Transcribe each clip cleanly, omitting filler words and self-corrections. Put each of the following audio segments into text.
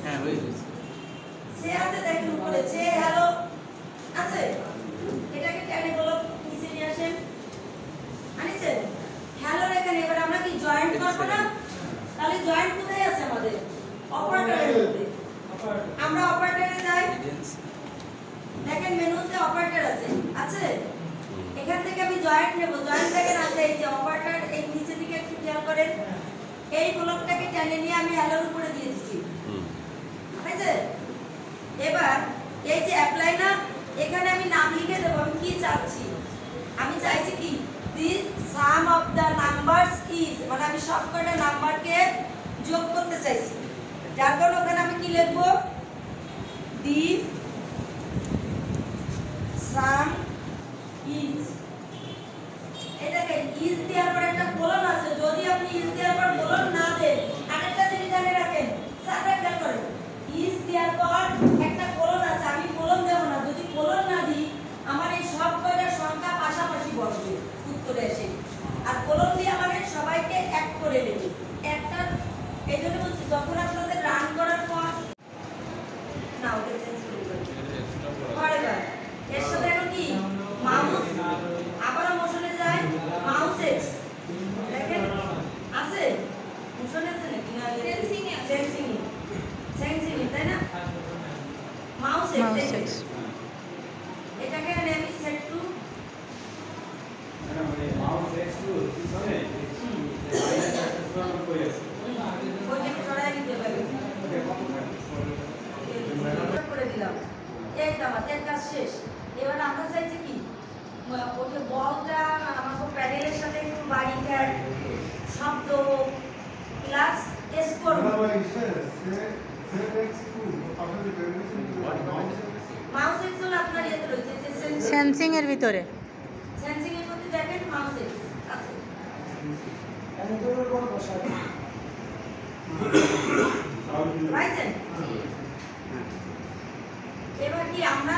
হ্যাঁ হয়ে গেছে। সে আছে দেখেন উপরে সে হ্যালো আছে, এটাকে টেনে বলো নিচে নিয়ে আসেন, আনিছেন হ্যালো এখানে। এবার আমরা কি জয়েন্ট করবো না? তাহলে জয়েন্ট কোথায় আছে আমাদের? অপারেটরের মধ্যে। আমরা অপারেটরে যাই, দেখেন মেনুতে অপারেটর আছে, আছে এখান থেকে আমি জয়েন্ট নেব। জয়েন্ট দেখেন আছে এই যে অপারেটর, এই নিচে দিকে একটু খেয়াল করেন, এই ব্লকটাকে টেনে নিয়ে আমি হ্যালোর উপরে দিয়ে দিচ্ছি, ঠিক আছে? এবার এই যে অ্যাপ্লাই না, এখানে আমি নাম লিখে দেবো আমি কি চাচ্ছি। আমি চাইছি কি দি সাম অফ দ্য নাম্বারস ইজ, মানে আমি সবকটা নাম্বারকে যোগ করতে চাইছি, যার কারণে ওখানে আমি কি লিখবো দি সাম ইজ। এটাকে ইজ দেওয়ার পর একটা কোলন আছে, যদি আপনি ইজ দেওয়ার পর কোলন না দেন, আরেকটা জিনিস জানে রাখেন স্যাররা খেয়াল করেন, ইজ দেওয়ার পর একটা কোলন আছে, আমি কোলন দেব না। যদি কোলন না দিই আমার এই সব কয়টার সংখ্যা পাশাপাশি বসবে উত্তরে এসে, আর কোলন দিয়ে আমাদের সবাইকে এক করে নেবে একটা। এই জন্য বলছি যখন আপনাদের রান করার পর না ওটা চেঞ্জ করে দেবেন, এর সাথে এখন কি মাউস আবার মোশনে যায়, মাউস এক্স দেখেন আছে, মোশনে আছে নাকি না সেন্সিং তাই না, মাউস এক্স। এটাকে আমি set to mouse X to পিছনে ওইটাকে সরাই দিতে পারি করে দিলাম। এই তো আমাদের কাজ শেষ। এবার আমরা চাইছি কি ওকে বলটা আমাকে প্যাডেলের সাথে একটু বাড়িটার শব্দ প্লাস স্কোর মাউস এক্স হলো আপনার ইয়েতে রয়েছে সেন্সিং এর ভিতরে, সেন্সিং এর মধ্যে দেখেন মাউস এক্স আছে। এবার কি আমরা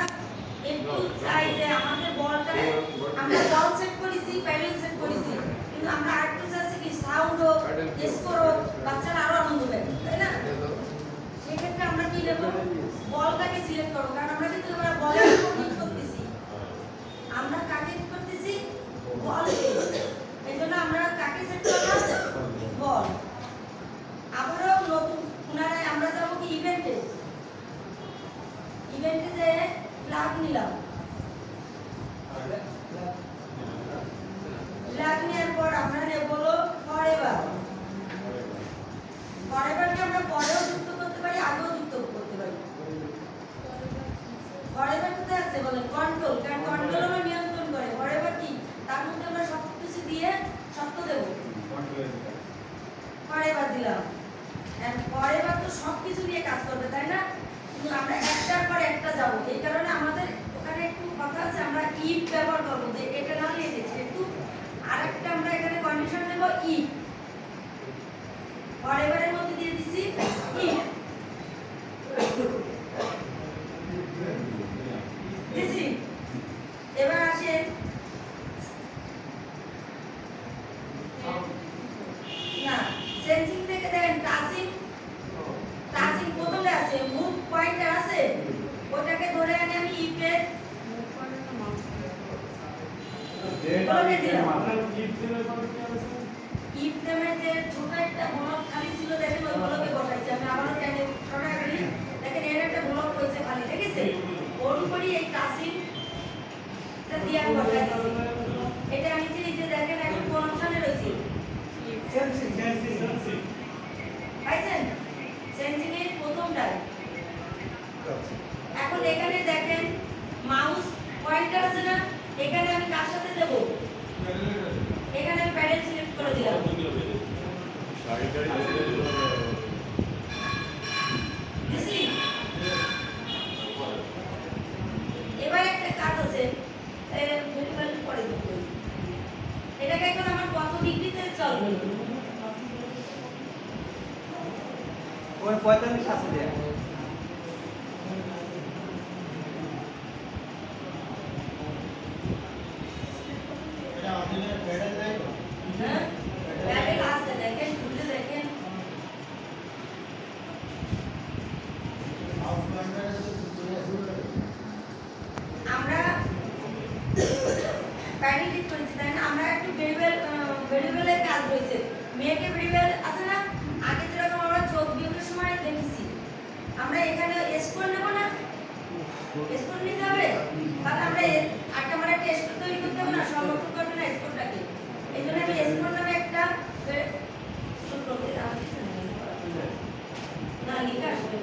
একটু চাই যে আমাদের বলটা আমরা বল সেট করেছি, প্যাডেল সেট করেছি, কিন্তু আমরা আরেকটু চাচ্ছি কি সাউন্ড হোক, স্কোর হোক, বাচ্চারা আরো আনন্দ পাবে, তাই না? সেক্ষেত্রে আমরা কি নেব, বলটাকে সিলেক্ট করব, কারণ আমরা কিন্তু এবার বলের উপর ক্লিক করতেছি, আমরা কাকে করতেছি বলকে, এই জন্য আমরা কাকে সেট করব বল। আবারও নতুন পুনরায় আমরা যাব কি ইভেন্টে, ইভেন্টে যে ফ্ল্যাগ নিলাম, ফ্ল্যাগ নেওয়ার পর আমরা নেব হলো ফরএভার। ফরএভারকে আমরা পরেও যুক্ত করতে পারি, আগেও যুক্ত করতে পারি। ফরএভার কোথায় আছে বলেন? কন্ট্রোল, কারণ কন্ট্রোল আমরা নিয়ন্ত্রণ করে। ফরএভার কি তার মধ্যে আমরা সব কিছু দিয়ে শর্ত দেব, ফরএভার দিলাম। এন্ড ফরএভার তো সব কিছু দিয়ে কাজ করবে তাই না, কিন্তু আমরা একটার পর একটা যাব, এই কারণে আমাদের ওখানে একটু কথা আছে, আমরা ইফ ব্যবহার করব, যে এটা না নিয়ে দেখছি একটু আরেকটা আমরা এখানে কন্ডিশন দেব ইফ, ফরএভারের মধ্যে দিয়ে দিছি ইফ দিছি। এবার আসেন না সেন্সিং থেকে দেখেন টাচিং, টাচিং প্রথমে আছে, মুভ পয়েন্টার আছে, ওটাকে ধরে আনি আমি ইফের ইফ নেমে যে ছোট একটা ব্লক খালি ছিল দেখেন, ওই ব্লকে বসাইছি আমি। আবার কেন সরা করি দেখেন, এর একটা ব্লক হয়েছে খালি, দেখেছে ওর উপরই এই টাচিংটা দিয়ে আমি বসাইছি। এটা আমি যে দেখেন এখন কোন অপশনে রয়েছে পাইছেন, সেন্সিং এর প্রথমটাই। এখন এখানে দেখেন মাউস পয়েন্টার আছে না, এখানে আমি কার সাথে দেব, এখানে আমি প্যাডেল সিলেক্ট করে দিলাম। এবার একটা কাজ আছে, পরে দেখব এটাকে এখন আমার কত ডিগ্রিতে চলবে, ওই 45 আছে দেয়া। এটা আমাদের প্যাডেল নাই তো, হ্যাঁ প্যাডেল আছে দেখেন, খুলে দেখেন হয়েছে মেয়েকে ভেরিয়েবল আছে না আগে যেরকম আমরা যোগ বিয়োগের সময় দেখেছি আমরা এখানে স্কোর নেব না স্কোর নিতে হবে তাহলে আমরা একটা মানে টেস্ট তৈরি করতে হবে না সংরক্ষণ করবে না স্কোরটাকে এই জন্য আমি স্কোর নামে একটা না লিখা আসবে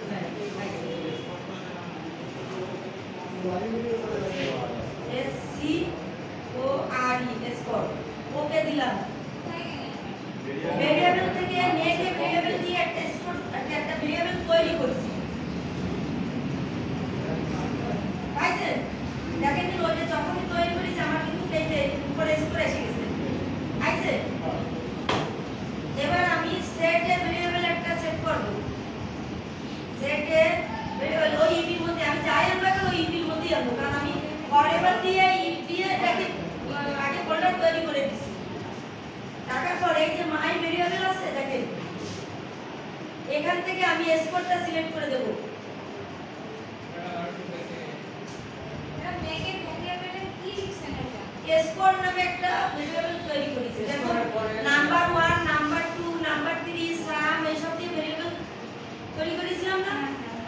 SCORE স্কোর ওকে দিলাম ভেরিয়েবল থেকে মেয়েকে ভেরিয়েবল দিয়ে একটা স্কোর একটা ভেরিয়েবল তৈরি করছি পাইছেন দেখেন কি ওই যে যখনই তৈরি করেছি আমার কিন্তু এই যে উপরে স্কোর এসে গেছে পাইছেন এবার আমি সেটে ভেরিয়েবল একটা সেট করব সেটে ভেরিয়েবল ওই ইপির মধ্যে আমি যাই আনবো ওই ইপির মধ্যেই আনবো কারণ আমি ফরএভার দিয়ে ইপ দিয়ে এটাকে আগে ফোল্ডার তৈরি করে দিছি তারপর এই যে মাই ভেরিয়েবল আছে দেখেন এখান থেকে আমি স্কোরটা সিলেক্ট করে দেব স্কোর নামে একটা ভেরিয়েবল তৈরি করেছি যেমন নাম্বার 1 নাম্বার 2 নাম্বার 3 সাম এইসব দিয়ে ভেরিয়েবল তৈরি করেছিলাম না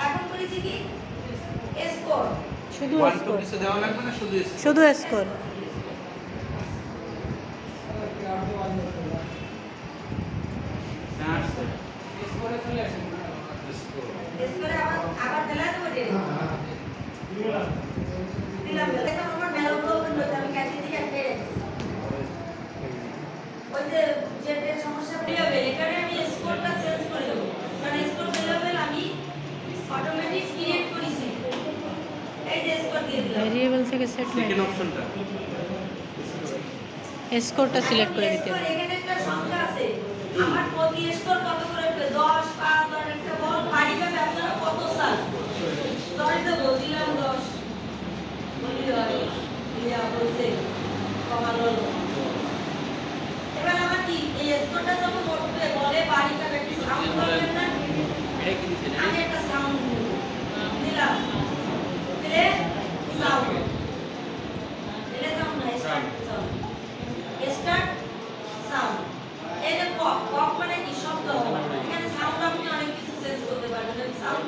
এখন করেছি কি স্কোর শুধু ওয়ান টু স্কোর কিছু দেওয়া লাগবে না শুধু শুধু স্কোর স্কোরে আবার দিলা তো বটে দিলাম এটা আমার মেলগুলো ওপেন হচ্ছে আমি ক্যাশে দিয়ে পেয়ে ওই যে যে সমস্যা ভেরিয়েবল এখানে আমি স্কোরটা চেঞ্জ করে দেব কারণ স্কোর ভেরিয়েবল আমি অটোমেটিক ক্রিয়েট করেছি এই যে স্কোর দিয়ে দিলাম ভেরিয়েবল থেকে সেট সেকেন্ড অপশনটা স্কোরটা সিলেক্ট করে দিতে হবে এখানে একটা সংখ্যা আছে আমার প্রতি স্কোর কত করে 10 5 ধর একটা বল বাড়িটা আপনারা কত সাল ধরে তো বলছিলাম 10 বলি হয় ইয়া বলতে কমালো এবার আমার কি এই স্কোরটা যখন করতে বলে বাড়িটা একটু সাউন্ড করবেন না এটা কি দিতে আমি একটা সাউন্ড দিলাম দিলে সাউন্ড দিলে সাউন্ড না স্টার্ট সাউন্ড এই যে পপ পপ মানে কি শব্দ এখানে সাউন্ড আপনি অনেক কিছু চেঞ্জ করতে পারবেন সাউন্ড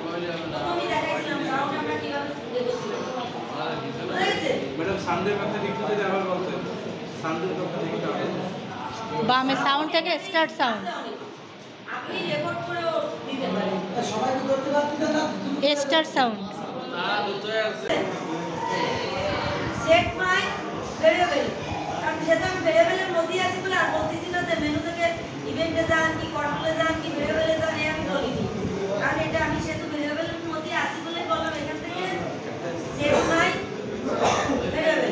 প্রথমে দেখাইছিলাম সাউন্ড আমরা কিভাবে দেখছিলাম বুঝাইছে ম্যাডাম সানডের কথা একটু যদি আবার বলতেন সানডের কথা একটু আবার বামে সাউন্ড থেকে স্টার্ট সাউন্ড আপনি রেকর্ড করেও দিতে পারেন সবাই কি করতে পারতেন না start sound said my variable কারণ যেহেতু আমি ভেরিয়েবলের মধ্যে আছি বলে আর বলতেছি না যে মেনু থেকে ইভেন্টে যান কি কন্ট্রোলে যান কি ভেরিয়েবলে যান আমি বলিনি কারণ এটা আমি সেহেতু ভেরিয়েবলের মধ্যে আছি বলে বললাম এখান থেকে সেট মাই ভেরিয়েবল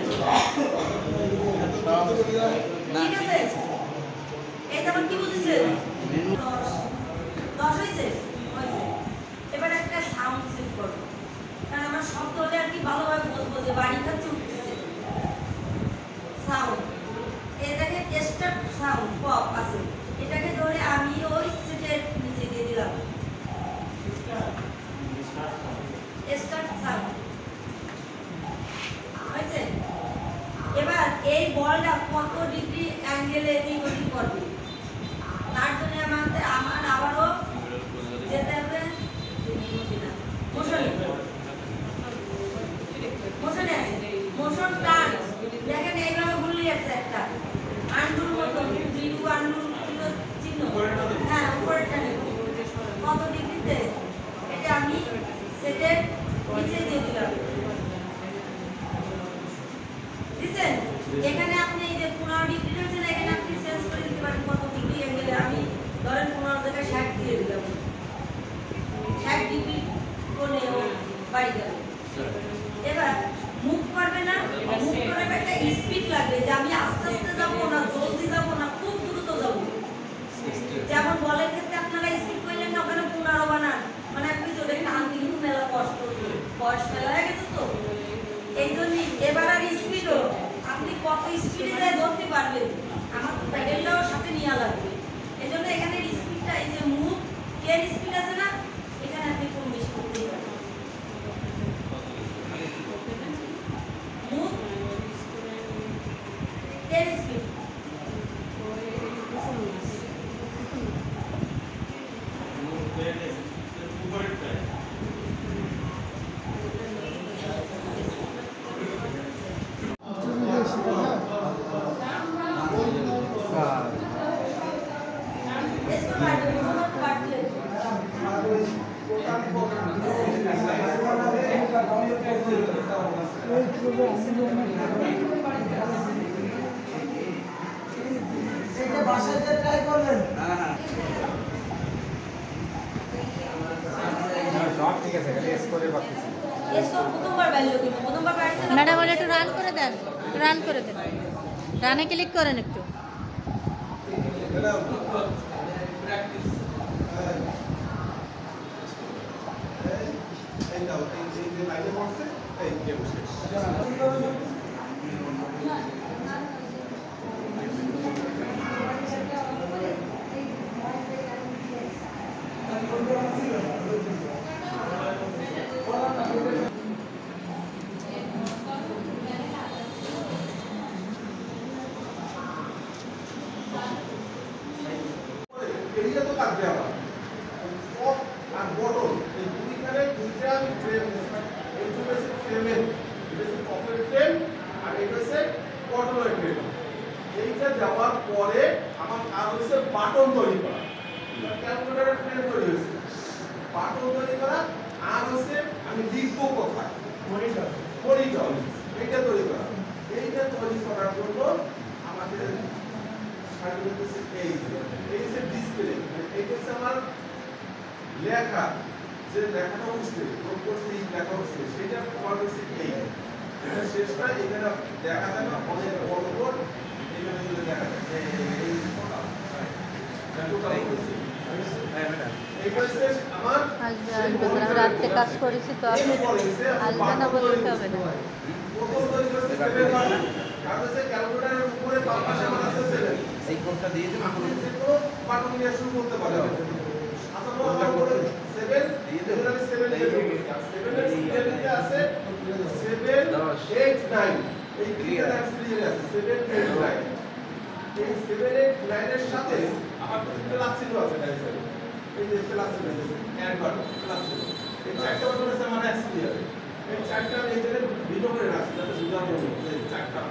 ঠিক আছে এই তখন কি বুঝছেন 10 হয়েছে এবার একটা সাউন্ড সেট করব কারণ আমার শব্দ হলে আর কি ভালোভাবে বলবো যে বাড়ি খাচ্ছে উঠতেছে সাউন্ড এটাকে স্টার্ট সাউন্ড পপ আছে এটাকে ধরে আমি ওই সেটের নিচে দিয়ে দিলাম স্টার্ট সাউন্ড হয়েছে এবার এই বলটা কত ডিগ্রি অ্যাঙ্গেলে এদিক ওদিক করবে তার জন্য আমার আবারও যেতে হবে মোশনে মোশনে আছে মোশন টার্ন দেখেন এইভাবে ঘুরলি আছে একটা আন্ডুর মতো বিডু আন্ডুর চিহ্ন হ্যাঁ উপরেরটা নেব কত ডিগ্রিতে এটা আমি সেটের নিচে দিয়ে দিলাম দিছেন এখানে আপনি এই যে 15 ডিগ্রি রয়েছে এখানে আপনি চেঞ্জ করে দিতে পারেন কত ডিগ্রি অ্যাঙ্গেলে আমি ধরেন 15 জায়গায় 60 দিয়ে দিলাম 60 ডিগ্রি কোণে ও বাড়ি গেল এবার মুভ করবে না মুভ করার একটা স্পিড লাগবে যে আমি আস্তে আস্তে যাবো না জলদি যাবো না খুব দ্রুত যাবো যেমন বলের ক্ষেত্রে আপনারা স্পিড করলেন না ওখানে 15 বানান মানে আপনি ওটা টানতে কিন্তু মেলা কষ্ট বয়স মেলা হয়ে গেছে তো এই জন্য এবার আর স্পিডও আপনি কত স্পিডে যায় ধরতে পারবেন আমার তো প্যাডেলটাও সাথে নেওয়া লাগবে এই জন্য এখানে স্পিডটা এই যে মুভ এর স্পিড আছে না এখানে আপনি কম বেশি করতেই পারেন পারবে তোমার তো বাড়তে এটা বাসায় যে ট্রাই করলেন সব ঠিক আছে খালি স্কোরে বাড়তেছে এসো প্রথমবার ভ্যালু কিন্তু প্রথমবার পারছে না ম্যাডাম বলে একটু রান করে দেন, রান করে দেন, রানে ক্লিক করেন একটু। এরিয়া তো লাগবে আমার টপ আর বটম এই দুইখানে দুইটা ফ্রেম এই দুটো হচ্ছে ফ্রেমের এটা হচ্ছে টপের ফ্রেম আর এটা হচ্ছে বটমের ফ্রেম এইটা দেওয়ার পরে আমার কাজ হচ্ছে বাটন তৈরি করা ক্যালকুলেটরের ফ্রেম তৈরি হয়েছে বাটন তৈরি করা আর হচ্ছে আমি লিখবো কোথায় মনিটর এইটা তৈরি করা এইটা তৈরি করার জন্য আমাদের ডিসপ্লে এটা হচ্ছে আমার লেখা যে লেখাটা উঠছে লেখা উঠছে সেটা আমার হচ্ছে এই এটা শেষটা এখানে দেখা যায় না অনেক বড় বড় এখানে দেখা যায় এই আমার রাত্রে কাজ করেছি তো আপনি আসবে না বলতে হবে না। ক্যালকুলেটরের উপরে বাম পাশে আমার আছে 7 এই কোডটা দিয়ে দেব আপনি যে কোনো বাটন দিয়ে শুরু করতে পারেন আচ্ছা আমার উপরে 7 দিয়ে দেব 7 দিয়ে দেব 7 এর সিরিয়ালতে আছে 7 8 9 এই ক্লিয়ার সিরিয়াল আছে 7 8 9 এই 7 8 9 এর সাথে আমার প্লাস চিহ্ন আছে ডাইরেক্ট এই যে প্লাস চিহ্ন অ্যাড বাটন প্লাস চিহ্ন এই চারটা বাটন আছে আমার এক সিরিয়ালে এই চারটা এই যে ভিডিও করে রাখছি যাতে সুবিধা হবে এই চারটা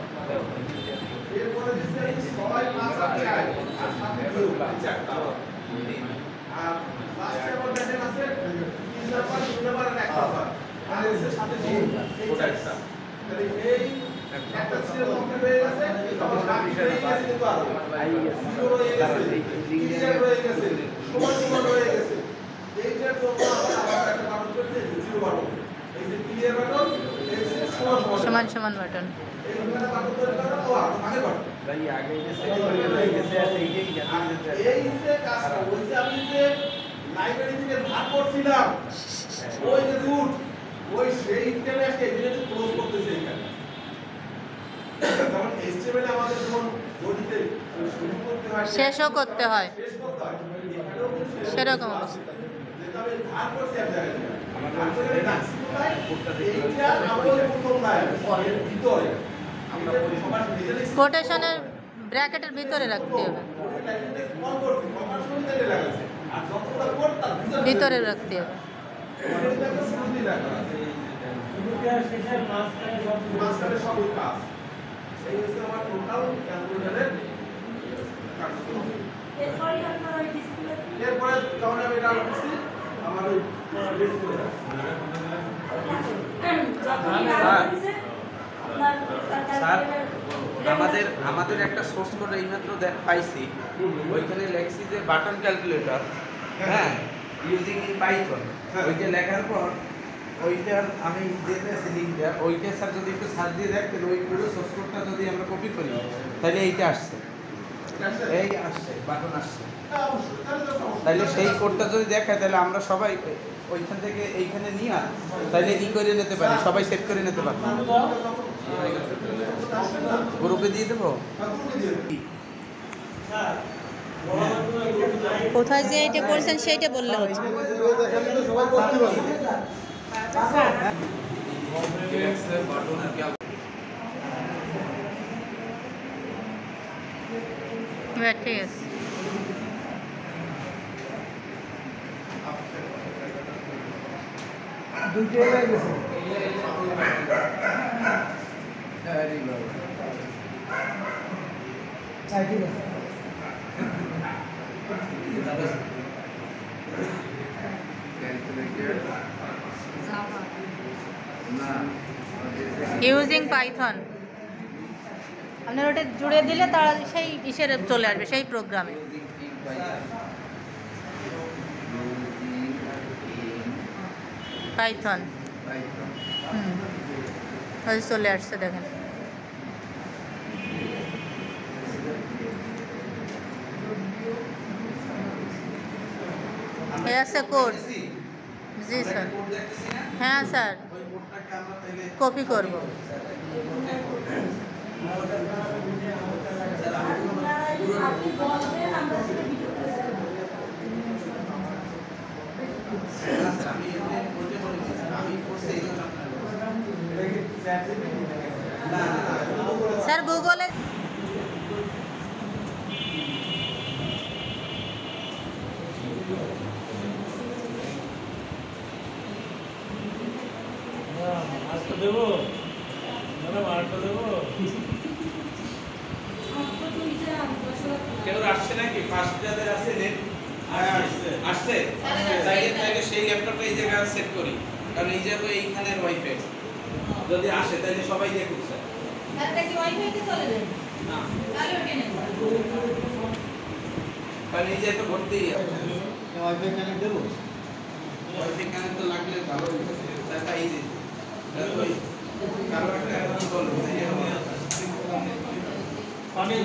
এরপরে দিচ্ছি আমি 6 5 আর 4 আর সাথে যোগ চারটা আর লাস্টে আবার দেখেন আছে 3 নাম্বার 2 নাম্বার আর 1 নাম্বার আর এর সাথে যোগ এই চারটা তাহলে এই একটা সিরিয়াল কমপ্লিট হয়ে গেছে তখন বাকি রয়ে গেছে কিন্তু আরো জিরো রয়ে গেছে ক্লিয়ার রয়ে গেছে সমান সমান রয়ে গেছে এইটার জন্য আবার একটা বাটন করতে জিরো বাটন এই যে ক্লিয়ার বাটন এই যে সমান সমান বাটন এইখানে বাটন তৈরি করা ও আগে বাটন ভাই আগে যে সেট হয়ে গেছে আর এইটাই এই যে কাজটা ওই যে আমি যে লাইব্রেরি থেকে ভাগ করছিলাম ওই যে রুট ওই সেই ইন্টারনেটকে এখানে ক্লোজ করতেছে এখানে যেমন HTML আমাদের যখন বডিতে শুরু করতে হয় শেষও করতে হয় শেষ করতে হয় এখানেও কিন্তু শেষ সেরকম করতে হয়। অবস্থা। যেটা আমি ভাগ করছি এক জায়গায় আমাদের ডাকছি কোথায় এইটা আমাদের প্রথম লাইন এর ভিতরে আমরা সবার নিজে কোটেশনের ব্র্যাকেটের ভিতরে রাখতে হবে, ভিতরে রাখতে হবে। এরপরে আপনার ওই ডিসপ্লে এরপরে যখন আমি এটা করছি আমার ওই ডিসপ্লে স্যার আমাদের একটা সোর্স কোড এইমাত্র পাইছি ওইখানে লেখছি যে বাটন ক্যালকুলেটর হ্যাঁ ইউজিং ইন পাইথন ওইটা লেখার পর ওইটার আমি যেতে আছে লিঙ্কটা ওইটা স্যার যদি একটু সার্চ দিয়ে দেখ তাহলে ওই পুরো সোর্স কোডটা যদি আমরা কপি করি তাহলে এইটা আসছে এই আসছে বাটন আসছে তাহলে সেই কোডটা যদি দেখায় তাহলে আমরা সবাই ওইখান থেকে এইখানে নিয়ে তাহলে ই করে নিতে পারি সবাই সেট করে নিতে পারি গ্রুপে দিয়ে দেবো কোথায় যে এটা করছেন সেইটা বললে হচ্ছে। এবার ঠিক আছে। দুইটাই হয়ে গেছে ঠিক আছে ইউজিং পাইথন আপনার ওটা জুড়ে দিলে তারা সেই ইসের চলে আসবে সেই প্রোগ্রামে। পাইথন চলে আসছে দেখেন। এ আছে কোড। জি স্যার। হ্যাঁ স্যার, কপি করব। আপনি বলবেন আমরা সেটা ভিডিও করে স্যার গুগলে দেবো দেবো কেউ আসছে নাকি? ফার্স্ট যাদের আছে নেট আসছে, তাইলে সেই ল্যাপটপটা এই জায়গায় সেট করি, কারণ এই জায়গায় এইখানে ওয়াইফাই যদি আসে তাহলে সবাই দেখুক স্যার। এটা কি ওয়াইফাইতে চলে যায়? না, তাহলে ওটা নেই। কারণ এই যে তো ভর্তি ওয়াইফাই কানেক্ট দেবো। ওয়াইফাই কানেক্ট তো লাগলে ভালো হতো স্যার। তাই যে ওই কারো একটা কি বলবো পানি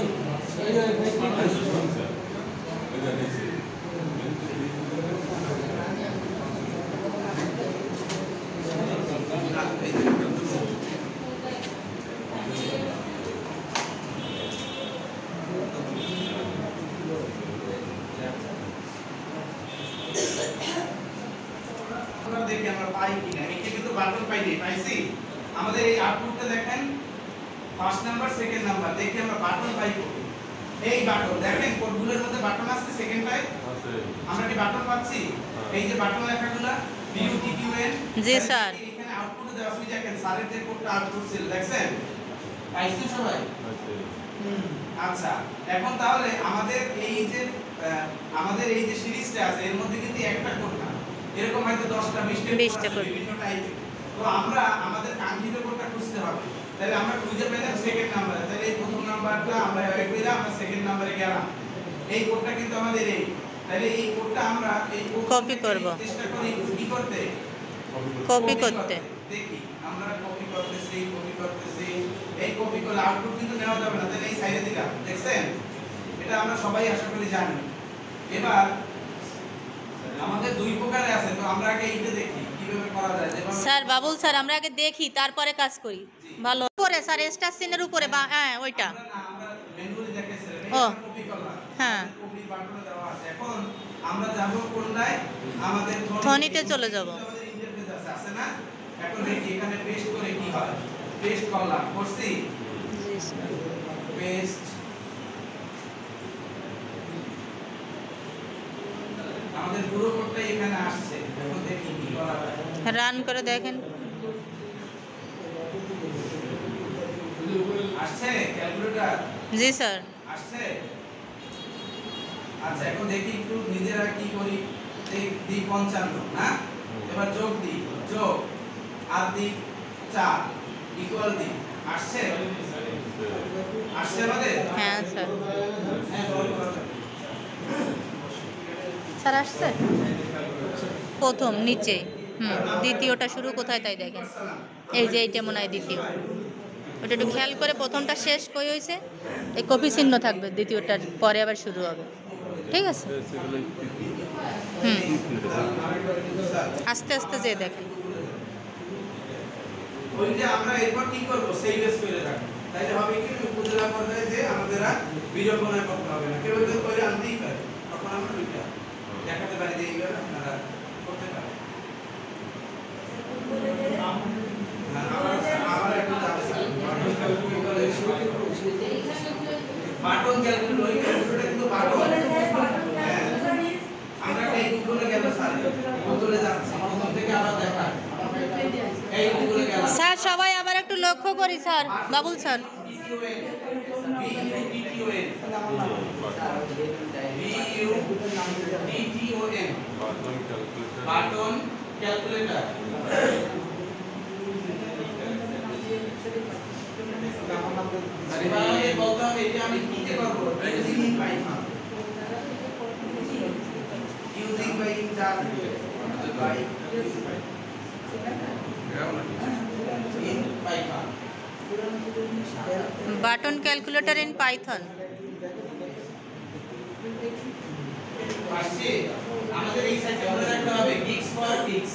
দেখি আমরা পাই কিনা। এটা কিন্তু বাটন পাইনি, পাইছি। আমাদের এই আউটপুটটা দেখেন, ফার্স্ট নাম্বার সেকেন্ড নাম্বার, দেখি আমরা বাটন পাই কই। এই বাটন দেখেন, কোডগুলোর মধ্যে বাটন আছে সেকেন্ডটায় আছে। আমরা কি বাটন পাচ্ছি? এই যে বাটন লেখাগুলো BUTQN। জি স্যার। এখানে আউটপুটে দেওয়া আছে, দেখেন স্যারের যে কোডটা আউটপুট ছিল দেখছেন? পাইছি সবাই? আচ্ছা, এখন তাহলে আমাদের এই যে সিরিজটা আছে এর মধ্যে কিন্তু একটা কোড না, এরকম হয়তো 10টা 20টা কোড বিভিন্ন টাইপের। তো আমরা আমাদের কাঙ্ক্ষিত কোডটা খুঁজতে হবে। তাহলে আমরা খুঁজে পেলাম সেকেন্ড নাম্বারে, তাহলে এই প্রথম নাম্বারটা আমরা অ্যাড করলাম, আমরা সেকেন্ড নাম্বারে গেলাম। এই কোডটা কিন্তু আমাদের এই, তাহলে এই কোডটা আমরা এই কপি করব, চেষ্টা করি কি করতে, কপি করতে। দেখি আমরা কপি করতেছি, এই কপি করলে আউটপুট কিন্তু নেওয়া যাবে না, তাহলে এই সাইডে দিলাম, দেখছেন? এটা আমরা সবাই আশা করি জানি। এবার আমাদের দুই প্রকারে আছে, তো আমরা আগে এইটা দেখি কিভাবে করা যায়। স্যার বাবুল স্যার, আমরা আগে দেখি তারপরে কাজ করি। ভালো করে স্যার, স্টার সিনের উপরে বা হ্যাঁ ওইটা। আমরা ম্যানুয়ালি দেখাইছিলাম, ও কপি করলাম। হ্যাঁ, কপি বাটনে দেওয়া আছে। এখন আমরা যাব কোনটায়? আমাদের ধনীতে চলে যাব। আমাদের ইন্টারফেস আছে না? এখন দেখি এখানে পেস্ট করে কি হয়। পেস্ট করলাম, করছি পেস্ট। আমাদের পুরো কোডটাই এখানে আসছে। এখন দেখি কি করা যায়। রান করে দেখেন। আসছে ক্যালকুলেটর? জি স্যার। আসছে। আচ্ছা, এখন দেখি একটু নিজেরা কি করি। দি 55 না? এবার যোগ দি, যোগ আর দি 4 ইকুয়াল দি। আসছে? আসছে আমাদের? হ্যাঁ স্যার। হ্যাঁ, বলো। স্যার আসছে প্রথম নিচে। দ্বিতীয়টা শুরু কোথায় তাই দেখেন। এই যে এইটা মনে হয় দ্বিতীয়। ওটা একটু খেয়াল করে, প্রথমটা শেষ কই হয়েছে, এই কপি চিহ্ন থাকবে, দ্বিতীয়টার পরে আবার শুরু হবে। ঠিক আছে? আস্তে আস্তে যে দেখেন। ওই যে আমরা এরপর কি করব? সেভ করে রাখব। তাইলে হবে কি, উপজেলা পর্যায়ে যে আমাদের আর বিড়ম্বনা করতে হবে না, কেউ একজন করে আনতেই পারে। তখন আমরা দুইটা দেখাতে পারি যে এইভাবে আপনারা করতে পারেন। আবার একটু যাবে বাটন ক্যালকুলেটর, ওই ক্যালকুলেটর কিন্তু বাটন। আমরা এই গুগলে গেল স্যার, গুগলে যাচ্ছি, প্রথম থেকে আবার দেখা এই গুগলে গেল। স্যার সবাই আবার একটু লক্ষ্য করি sir, Babul sir. BUTQN BTON button calculator এবারে বলতে হবে এটা আমি কিতে করব using in Python using by inter by in Python. Button calculator in Python. আসছে আমাদের এই সাইডে মনে রাখতে হবে x for x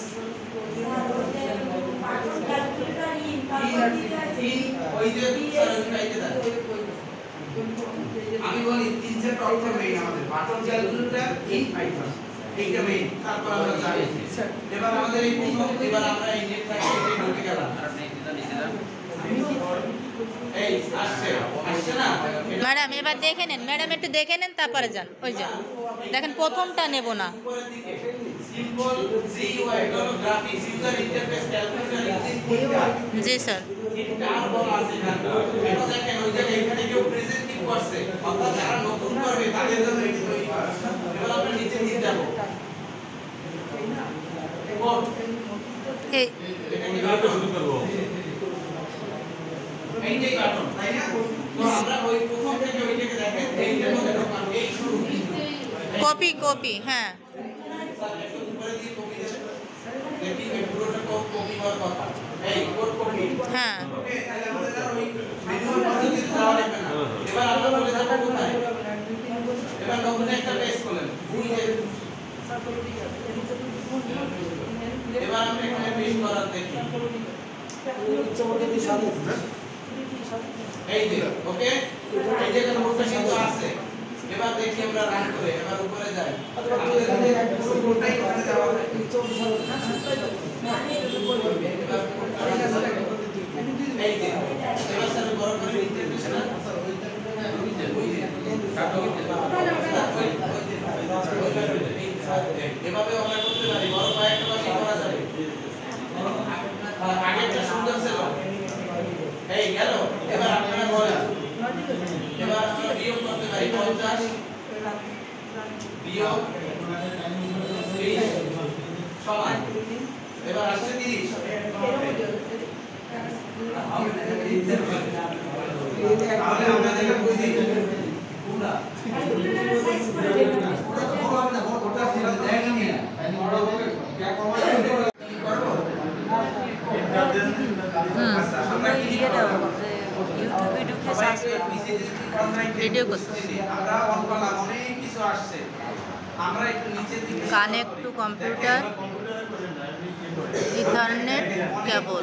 ওই যে সাইডে দাও আমি বলি তিন চারটা অক্ষর মেইন আমাদের বাটন ক্যালকুলেটর ইন পাইথন এইটা মেইন তারপর আমরা জানি এবার আমাদের এই প্রথম এবার আমরা এই নেট থেকে ঢুকে গেলাম এই আসছে না ম্যাডাম এবার দেখে নেন, ম্যাডাম একটু দেখে নেন তারপরে যান। ওই যে দেখেন প্রথমটা নেব না। সিম্বল GUI হলো graphics user interface calculator using কুইকার জি স্যার। এটা আর বলা আছে না এটা দেখেন ওই জায়গায় এখানে কেউ প্রেজেন্টিং করছে অর্থাৎ যারা নতুন করবে তাদের জন্য এটি তৈরি করা এবার আমরা নিচে নিয়ে যাব এই এটা শুরু করব এইটাই বাটন তাই না তো আমরা ওই প্রথম থেকে ওইটাকে দেখেন এইটার মধ্যে ঢোকান এই শুরু কপি কপি হ্যাঁ একটু উপরে দিয়ে কপি দেন দেখি এই পুরোটা কপি হওয়ার কথা এই কোড কপি হ্যাঁ ওকে তাহলে আমাদের আর ওই ম্যানুয়াল পদ্ধতিতে যাওয়া লাগবে না এবার আমরা চলে যাব কোথায় এবার নতুন একটা পেজ খোলেন বুঝে এবার আমরা এখানে পেজ করার দেখি এই যে ওকে এই যে কোডটা কিন্তু আছে এবার দেখি আমরা রান করে এবার উপরে যাই আমাদের পুরো কোডটাই ওখানে দেওয়া আছে এই যে এবার স্যার বড় করে নিতে দিচ্ছেন না এভাবে আমরা করতে পারি বড় কয়েকটা বাকি করা যাবে আগেরটা সুন্দর ছিল এই গেল এবার আপনারা বলেন এবার আমরা বিয়োগ করতে পারি 50 বিয়োগ 30 সমান এবার আসছে 30 তাহলে আমরা যেটা বুঝি পুরা ভিডিও করতে আমরা অন করলাম অনেক কিছু আসছে আমরা একটু নিচের দিকে connect to computer ethernet cable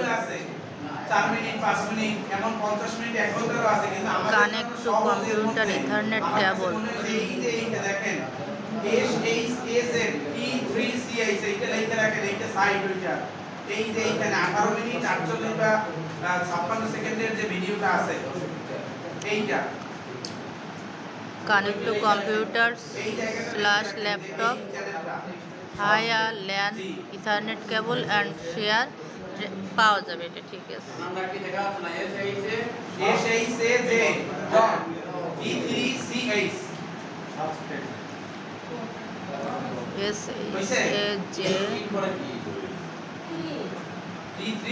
4 minute 5 minute এমন 50 মিনিট 1 ঘন্টারও আছে কিন্তু আমাদের কানেক্ট টু কম্পিউটার ইথারনেট কেবল এই যে এইটা দেখেন SHAZ E3CH এইটা লেখা রাখেন এইটা সাইড ওইটা এই যে এইখানে 18 মিনিট 48 বা 56 সেকেন্ডের যে ভিডিওটা আছে এইটা connect to computer slash laptop via LAN Ethernet cable and share পাওয়া যাবে। এটা ঠিক আছে। আমরা কি দেখা আছে না SHAZ E3CH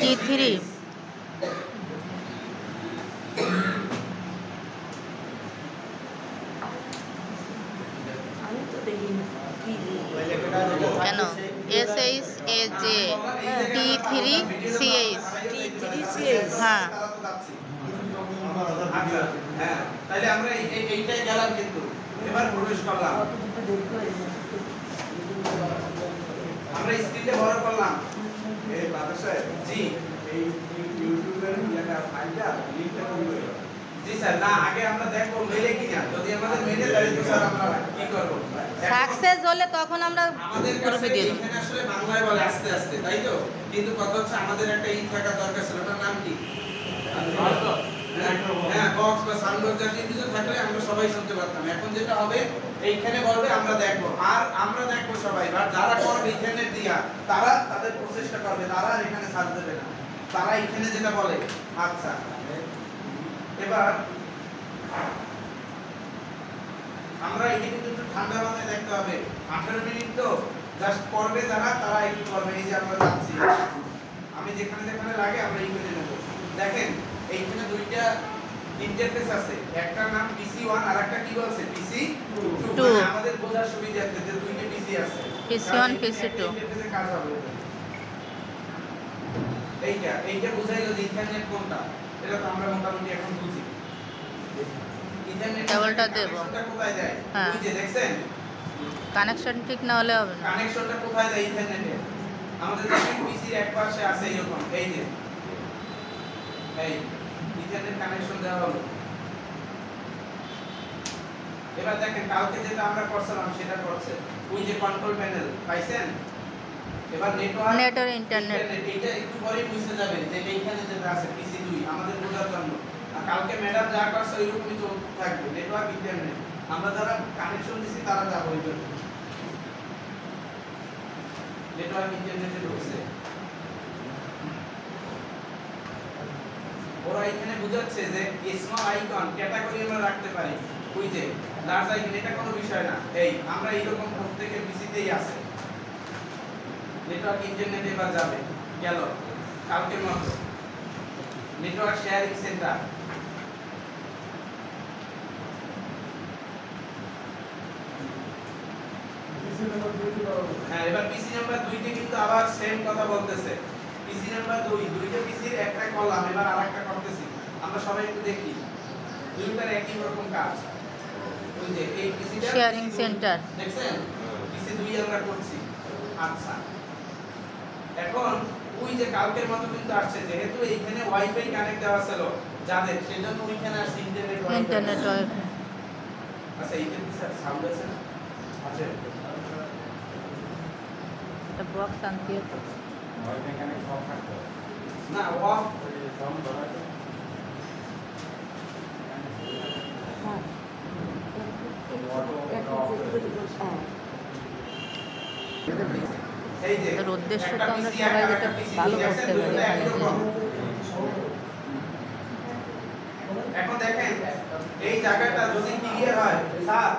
T3 কেন SHAZ T3CH হ্যাঁ হ্যাঁ তাহলে আমরা এইটাই গেলাম কিন্তু এবার প্রবেশ করলাম আমরা স্ক্রিনে বড় করলাম এই বাতাসে জি এই ইউটিউবের ইয়াটা ফাইলটা লিংকটা করব জি স্যার না আগে আমরা দেখব মেলে কিনা যদি আমাদের মেলে তাহলে তো স্যার আমরা কি করব সাকসেস হলে তখন আমরা আমাদের কাছে এখানে আসলে বাংলায় বলে আস্তে আস্তে তাই তো কিন্তু কথা হচ্ছে আমাদের একটা ই থাকা দরকার ছিল ওটার নাম কি হ্যাঁ বক্স বা সাউন্ড বক্স জাতীয় কিছু থাকলে আমরা সবাই শুনতে পারতাম এখন যেটা হবে এইখানে বলবে আমরা দেখব আর আমরা দেখব সবাই আর যারা করবে ইন্টারনেট দিয়া তারা তাদের প্রচেষ্টা করবে তারা এখানে সার্চ দেবে না তারা এখানে যেটা বলে আচ্ছা এবার আমরা এটা কিন্তু একটু ঠান্ডা মাথায় দেখতে হবে। 18 মিনিট তো জাস্ট করবে যারা তারা একটু করবে। এই যে আমরা যাচ্ছি, আমি যেখানে যেখানে লাগে আমরা এই করে নেব। দেখেন এইখানে দুইটা ইন্টারফেস আছে, একটা নাম PC1 আর একটা কি বলছে PC2। মানে আমাদের বোঝার সুবিধার্থে যে দুইটা PC আছে, PC1 PC2 ইন্টারফেসে কাজ হবে। এইটা বুঝাইলো যে ইথারনেট কোনটা, এটা তো আমরা মোটামুটি এখন বুঝি। ইথারনেট কেবলটা দেব, কোথায় যায় হ্যাঁ বুঝে দেখছেন? কানেকশন ঠিক না হলে হবে না। কানেকশনটা কোথায় যায় ইথারনেটে? আমাদের দেখেন পিসির এক পাশে আছে এরকম, এই যে এই ইথারনেট কানেকশন দেওয়া হলো। এবার দেখেন কালকে যেটা আমরা করছিলাম সেটা করছে ওই যে কন্ট্রোল প্যানেল পাইছেন। এবার নেটওয়ার্ক ইন্টারনেট এটা একটু পরেই বুঝতে যাবে যে এইখানে যেটা আছে PC2 আমাদের বোঝার জন্য। আর কালকে ম্যাডাম যা করছে ওইরকমই চলতে থাকবে, নেটওয়ার্ক ইন্টারনেট। আমরা যারা কানেকশন দিছি তারা যা বলবে নেটওয়ার্ক ইন্টারনেটে ঢুকছে। ওরা এখানে বুঝাচ্ছে যে স্মল আইকন ক্যাটাগরি আমরা রাখতে পারি, ওই যে লার্জ আইকন, এটা কোনো বিষয় না। এই আমরা এইরকম প্রত্যেকের পিসিতেই আছে। নেটওয়ার্ক ইন্টারনেটে এবার যাবে, গেল কালকের মতো নেটওয়ার্ক শেয়ারিং সেন্টার। হ্যাঁ, এবার পিসি নাম্বার 2 তে কিন্তু আবার সেম কথা বলতেছে। পিসি নাম্বার 2 দুইটা পিসির একটা কলাম, এবার আরেকটা করতেছি আমরা সবাই একটু দেখি। দুইটার একই রকম কাজ। ওই যে এই পিসিটা শেয়ারিং সেন্টার দেখছেন, পিসি 2 আমরা করছি। আচ্ছা, এখন ওই যে কালকের মতো কিন্তু আসছে, যেহেতু এইখানে ওয়াইফাই কানেক্ট দেওয়া ছিল যাদের, সেজন্য ওইখানে আসছে ইন্টারনেট ওয়াইফাই। আচ্ছা, এইটা কি সাউন্ড আছে? আছে এটা বক্স আনতে হবে না, অফ এই যে এর উদ্দেশ্য তো একটা আমরা PC, সবাই একটা যাতে PC ভালো দেখছেন, করতে পারি দুটোটা একই এখানে। রকম। এখন দেখেন এই জায়গাটা যদি ক্লিয়ার হয়, স্যার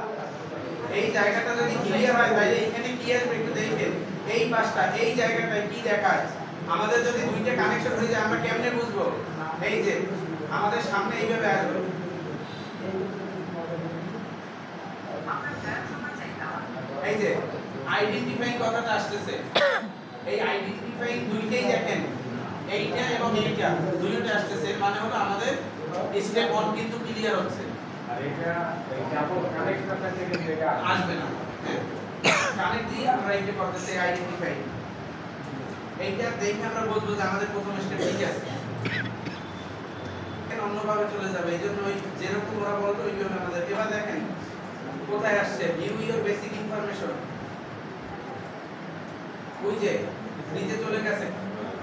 এই জায়গাটা যদি ক্লিয়ার হয় তাহলে এখানে কি আসবে একটু দেখেন। এই পাশটা এই জায়গাটায় কি দেখায়? আমাদের যদি দুইটা কানেকশন হয়ে যায় আমরা কেমনে বুঝবো? এই যে আমাদের সামনে এইভাবে আসবে, এই যে আইডেন্টিফাইং কথাটা আসতেছে। এই আইডেন্টিফাইং দুইটাই দেখেন, এইটা এবং এইটা দুইটা আসতেছে, মানে হলো আমাদের স্টেপ 1 কিন্তু ক্লিয়ার হচ্ছে। আর এটা কেবল কানেক্টরটা থেকে যেটা আসবে না, হ্যাঁ কানেক্ট দিয়ে আমরা এইটা করতেছি আইডেন্টিফাই। এইটা দেখে আমরা বুঝবো যে আমাদের প্রথম স্টেপ ঠিক আছে। এখন অন্যভাবে চলে যাবে, এইজন্য ওই যেরকম ওরা বলতো ওইভাবে আমাদের। এবার দেখেন কোথায় আসছে, ভিউ ইওর বেসিক ইনফরমেশন। ওই যে নিচে চলে গেছে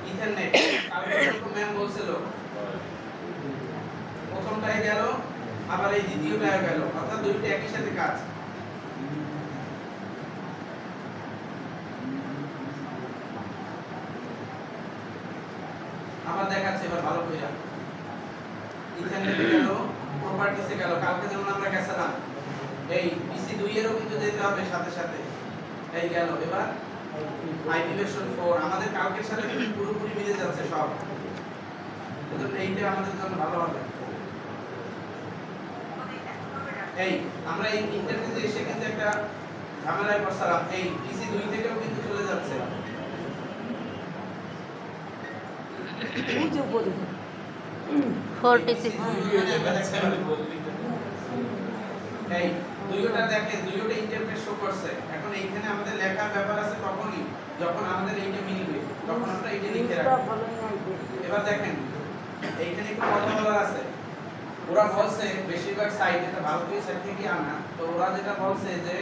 ইথারনেট, কালকে যেরকম ম্যাম বলছিল প্রথমটাই গেল, আবার এই দ্বিতীয়টাও গেল, অর্থাৎ দুইটা একই সাথে কাজ। আবার দেখাচ্ছে এবার ভালো করে, ইথারনেটে গেল, প্রপার্টিসে গেল, কালকে যেমন আমরা গেছিলাম এই PC2 এরও কিন্তু যেতে হবে সাথে সাথে। এই গেল, এবার IP ভার্সন 4 আমাদের কালকের সাথে পুরোপুরি মিলে যাচ্ছে সব, এজন্য এইটা আমাদের জন্য ভালো হবে। এই আমরা এই ইন্টারফেসে এসে কিন্তু একটা ঝামেলায় পড়ছিলাম, এই PC2 থেকেও কিন্তু চলে যাচ্ছে। এই যে বলি 46 এই দুইটা দেখেন, দুইটা ইন্টারফেস শো করছে। এখন এইখানে আমাদের লেখার ব্যাপার আছে তখনই যখন আমাদের এইটা মিলবে, তখন আমরা এইটা লিখে রাখবো। এবার দেখেন এইখানে একটু কথা বলার আছে। ওরা বলছে বেশিরভাগ সাইট, এটা ভারতীয় সাইট থেকে আনা, তো ওরা যেটা বলছে যে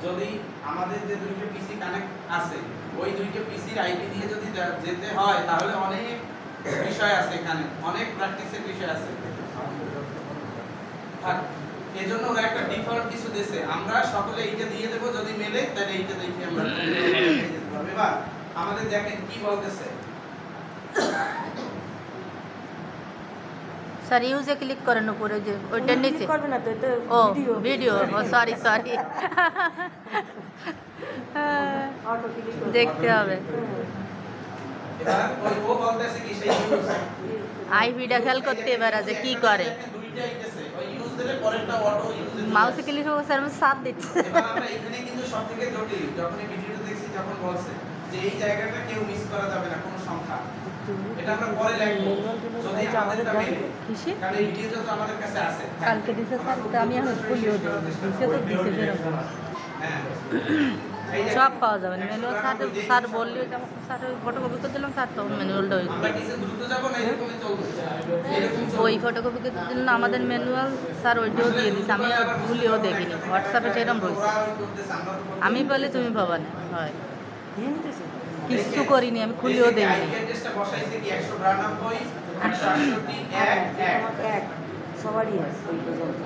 যদি আমাদের যে দুইটা পিসি কানেক্ট আছে ওই দুইটা পিসির আইপি দিয়ে যদি যেতে হয় তাহলে অনেক বিষয় আছে, এখানে অনেক প্র্যাকটিসের বিষয় আছে। আর এজন্য ওরা একটা ডিফল্ট কিছু দিয়েছে, আমরা সকলে এইটা দিয়ে দেব, যদি মেলে তাহলে এইটা দেখি আমরা। এবার আমাদের দেখেন কি বলতেছে, স্যার ইউজে ক্লিক করেন উপরে যে ওইটার নিচে করবে না তো এটা ও ভিডিও ভিডিও ও সরি সরি অটো ক্লিক দেখতে হবে এবার ও বলতেছে কি সেই ইউজ আইভিটা খেয়াল করতে এবার আছে কি করে দুইটাই গেছে ওই ইউজ দিলে পরেরটা অটো ইউজ মাউসে ক্লিক করে স্যার সাথ দিচ্ছে এবার আমরা এখানে কিন্তু সবথেকে জটিল যখন এই ভিডিওটা দেখছি যখন বলছে যে এই জায়গাটা কেউ মিস করা যাবে না কোনো সংখ্যা এটা আমরা পরে লিখব যদি আমাদের মেলে কিসে কারণ এই ভিডিওটা তো আমাদের কাছে আছে কালকে দিছে স্যার তো আমি এখন খুলিও দেব দিছে তো দিছে যেরকম হ্যাঁ সব পাওয়া যাবে ম্যানুয়াল স্যার বললেও যেমন স্যার ফটোকপি করে দিলাম স্যার তখন ম্যানুয়ালটা হয়ে আমরা কিছু দ্রুত যাব না এরকমই চলবে এরকম চলবে ওই ফটোকপি করে দিলেন আমাদের ম্যানুয়াল স্যার ওইটাও দিয়ে দিছে আমি ভুলেও দেখিনি হোয়াটসঅ্যাপে সেরকম রয়েছে আমি বলে তুমি পাবা না হয় কিছু করিনি আমি খুলেও দেখিনি আইপি অ্যাড্রেসটা বসাইছে কি 192 168 1 এক সবারই আছে ওই পর্যন্ত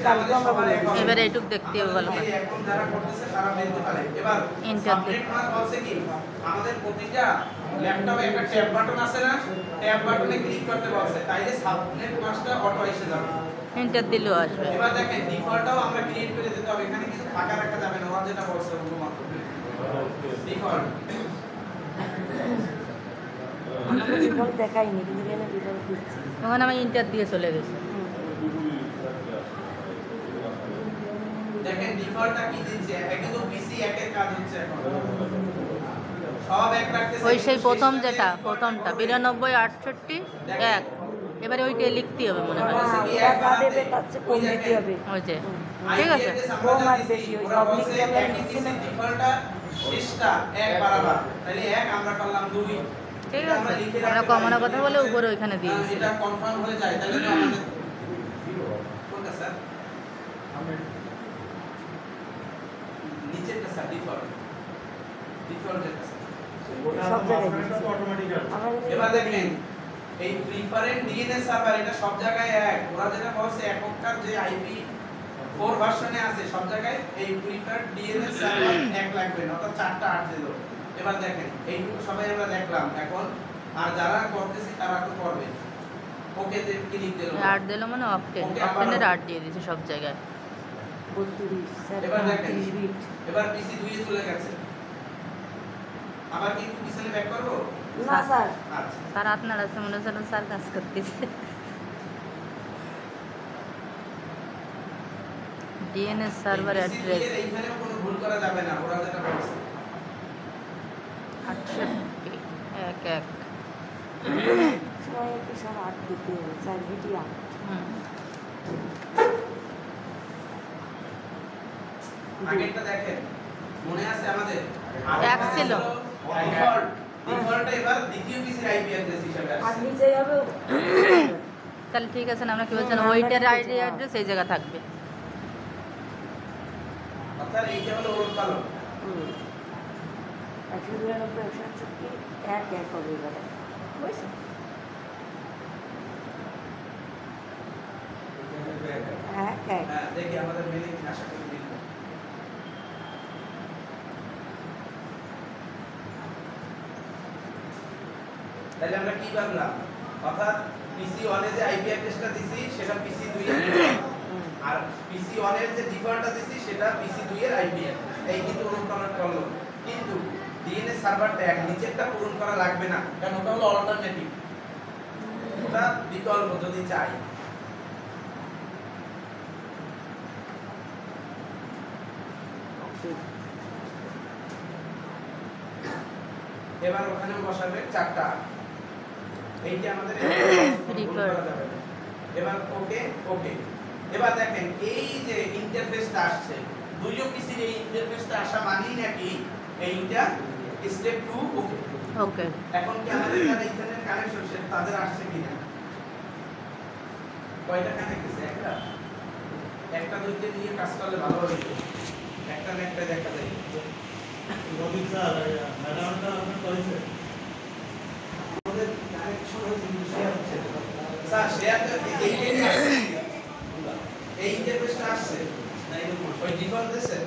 কালকে আমরা বলে এবারে এইটুক দেখতে হবে ভালো করে এখন যারা করতেছে তারা বলতে পারে এবার Enter সাবনেট মাস বলছে কি আমাদের প্রতিটা ল্যাপটপে একটা ট্যাব বাটন আছে না ট্যাব বাটনে ক্লিক করতে বলছে তাইলে সাবনেট মাসটা অটো এসে যাবে এন্টার দিলেও আসবে এবার দেখেন ডিফল্টটাও আমরা ক্রিয়েট করে দিতে হবে এখানে কিছু ফাঁকা রাখা যাবে না ওরা যেটা বলছে শুধুমাত্র ডিফল্ট ডিফল্ট দেখাইনি কিন্তু এখানে ডিফল্ট দিচ্ছি ওখানে আমি ইন্টার দিয়ে চলে গেছি দেখেন ডিফল্টটা কি দিচ্ছে কিন্তু পিসি একের কাজ হচ্ছে এখন সব এক রাখতেছে ওই সেই প্রথম যেটা প্রথমটা 92 68 1 এবারে ওইটা লিখতে হবে মনে হয় ওরা যা দেবে তার চেয়ে কম দিতে হবে ওই যে ঠিক আছে কম আর বেশি ওই সব লিখতে আমরা লিখছি না ডিফল্টটা শেষটা এক বাড়াবা তাহলে এক আমরা করলাম 2 ঠিক আছে আমরা কমনের কথা বলে উপরে ওইখানে দিয়ে দিচ্ছি এটা কনফার্ম হয়ে যায় তাহলে তো আমাদের কোনটা স্যার নিচেরটা স্যার ডিফল্ট এটা সব জায়গায় দিচ্ছি আমরা যদি এবার দেখেন এই প্রিফারেন্ট ডিএনএস সার্ভার এটা সব জায়গায় এক ওরা যেটা বলছে এককটার যে আইপি 4 ভার্সনে আছে সব জায়গায় এই প্রিফারেন্ট ডিএনএস সার্ভার এক লাগবে না অর্থাৎ 4টা 8 দিল এবার দেখেন এইটুকু সবাই আমরা দেখলাম এখন আর যারা করতেছি তারা তো করবে ওকে তে ক্লিক দিল 8 দিলো মানে অপটেনের 8 দিয়ে দিয়েছে সব জায়গায় 32 স্যার এবার দেখেন 30 বিট এবার পিসি 2 এ চলে গেছে আবার কি পিছনে ব্যাক করব না স্যার আচ্ছা স্যার আপনার আছে মনে হচ্ছে স্যার কাজ করতেছে ডিএনএস সার্ভার অ্যাড্রেস এইখানেও কোনো ভুল করা যাবে না ওরা যেটা বলছে 68 11 সময় কি সব 8 দিতে হবে স্যার বিটি 8 আগেরটা দেখেন মনে আছে আমাদের এক ছিল। ডিফল্টটা এবার দ্বিতীয় পিসির আইপি অ্যাড্রেস হিসেবে আর আসছে নিচে যাবে তাহলে ঠিক আছে না আমরা কি বলছেন ওইটার আইডি অ্যাড্রেস এই জায়গা থাকবে অর্থাৎ এইটা হলো ওর পালন 199 166 এক এক হবে এবারে বুঝছো এক এক হ্যাঁ দেখি আমাদের মেলে কি আশা করি মিলবে তাহলে আমরা কি ভাবলাম অর্থাৎ পিসি 1 এ যে আইপি অ্যাড্রেসটা দিছি সেটা পিসি 2 এর আর পিসি 1 এর যে ডিফল্টটা দিছি সেটা পিসি 2 এর আইপি অ্যাড্রেস এই কিন্তু অনুকরণ করলো কিন্তু ডিএনএস সার্ভারটা এক নিচেরটা পূরণ করা লাগবে না কারণ ওটা হলো অল্টারনেটিভ ওটা বিকল্প যদি চাই এবার ওখানে বসাবে 4টা এইটা আমাদের Refer. এবার ওকে ওকে এবার দেখেন এই যে ইন্টারফেসটা আসছে দুইও পিসির এই ইন্টারফেসটা আসা মানেই নাকি এইটা স্টেপ 2 ওকে ওকে এখন কি আমাদের যারা ইন্টারনেট কানেকশন সে তাদের আসছে কিনা কয়টা কানেক্ট আছে একটা দুইটা দিয়ে কাজ করলে ভালো হবে একটা না একটা দেখা যায় রবি স্যার ম্যাডামটা আপনার করেছে আমাদের কানেকশন হচ্ছে শেয়ার হচ্ছে স্যার শেয়ার তো এই ইন্টারফেসটা আসছে ওই ডিফল্ট দিছে